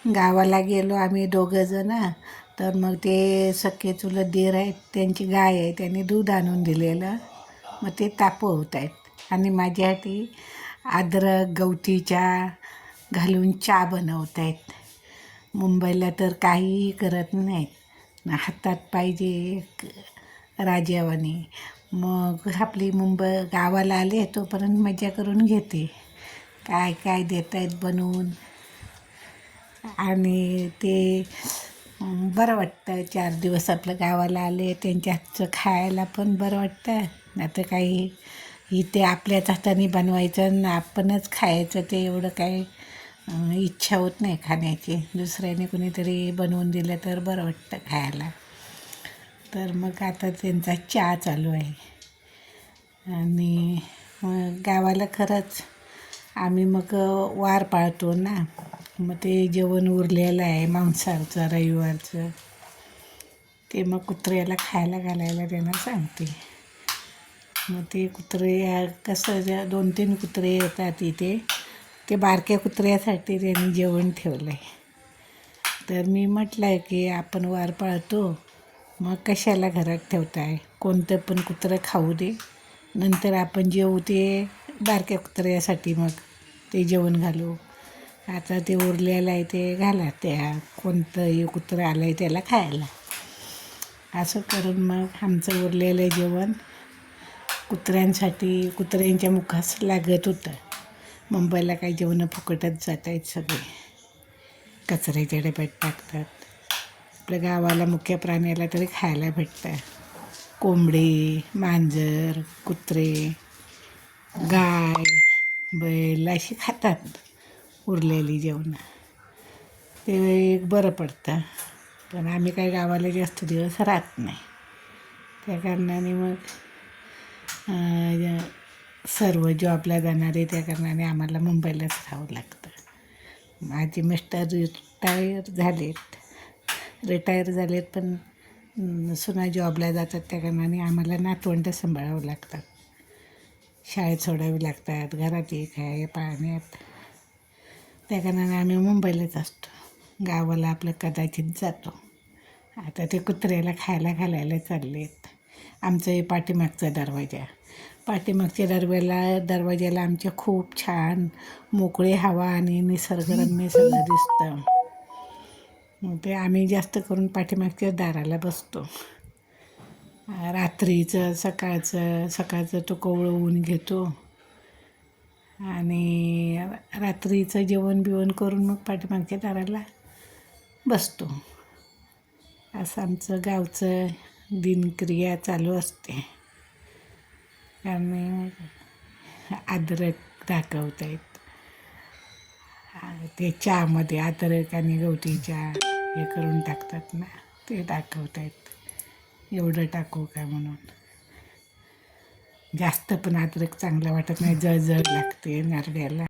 गावाला गेलो आम्ही दोघंजण. तर मग ते सख्खे चुलत दीर आहेत, त्यांची गाय आहे, त्यांनी दूध आणून दिलेलं. मग ते तापवत आहेत आणि माझ्यासाठी अद्रक गवती चहा घालून चहा बनवत आहेत. मुंबईला तर काहीही करत नाहीत, हातात पाहिजे राजावानी. मग आपली मुंबई गावाला आले तोपर्यंत मजा करून घेते. काय काय देत आहेत बनवून. आणि ते बरं वाटतं 4 दिवस आपलं गावाला आले त्यांच्या हातचं खायला पण बरं वाटतं. नाही तर काही इथे आपल्याच हाताने बनवायचं आणि आपणच खायचं ते एवढं काही इच्छा होत नाही खाण्याची. दुसऱ्याने कुणीतरी बनवून दिलं तर बरं वाटतं खायला. तर मग आता त्यांचा चहा चालू आहे. आणि गावाला खरंच आम्ही मग वार पाळतो ना, मग ते जेवण उरलेलं आहे मांसाहारचं रविवारचं, ते मग कुत्र्याला खायला घालायला त्यांना सांगते. मग ते कुत्रे कसं 2-3 कुत्रे येतात इथे, ते बारक्या कुत्र्यासाठी त्यांनी जेवण ठेवलं आहे. तर मी म्हटलं आहे की आपण वार पाळतो, मग कशाला घरात ठेवताय, कोणतं पण कुत्रं खाऊ दे, नंतर आपण जेवू ते बारक्या कुत्र्यासाठी मग ते जेवण घालू. आता ते उरलेलं आहे ते घाला, त्या कोणतंही कुत्रं आलं आहे त्याला खायला. असं करून मग आमचं उरलेलं जेवण कुत्र्यांसाठी कुत्र्यांच्या मुखास लागत होतं. मुंबईला काही जेवणं फुकटच जात आहेत सगळे, कचऱ्याच्या डब्यात टाकतात. आपल्या गावाला मुख्य प्राण्याला तरी खायला भेटतं. कोंबडी, मांजर, कुत्रे, गाय, बैल अशी खातात उरलेली जेवणं. ते एक बरं पडतं. पण आम्ही काही गावाला जास्त दिवस राहत नाही, त्या कारणाने मग सर्व जॉबला जाणारे त्या कारणाने आम्हाला मुंबईलाच राहावं लागतं. माझे मिस्टर रिटायर झालेत पण सुना जॉबला जातात, त्या कारणाने आम्हाला नातवंड सांभाळावं लागतात. शाळेत सोडावी लागतात, घरात एक आहे पाण्यात, त्या कारणाने आम्ही मुंबईलाच असतो. गावाला आपलं कदाचित जातो. आता ते कुत्र्याला खायला घालायला चालले आहेत. आमचं हे पाठीमागचा पाठीमागच्या दरवाजाला आमच्या खूप छान मोकळी हवा आणि निसर्गरम्य सगळं दिसतं. मग ते आम्ही जास्त करून पाठीमागच्या दाराला बसतो. रात्रीचं सकाळचं तो कोवळं ऊन घेतो आणि रात्रीचं जेवण बिवण करून मग पाठीमागच्या दाराला बसतो. असं आमचं गावचं दिनक्रिया चालू असते. आणि अद्रक दाखवत आहेत, ते चहामध्ये अद्रक आणि गवती चहा हे करून टाकतात ना, ते दाखवत आहेत. एवढं टाकू काय म्हणून. जास्त पण अद्रक चांगलं वाटत नाही, जळजळ लागते नरड्याला.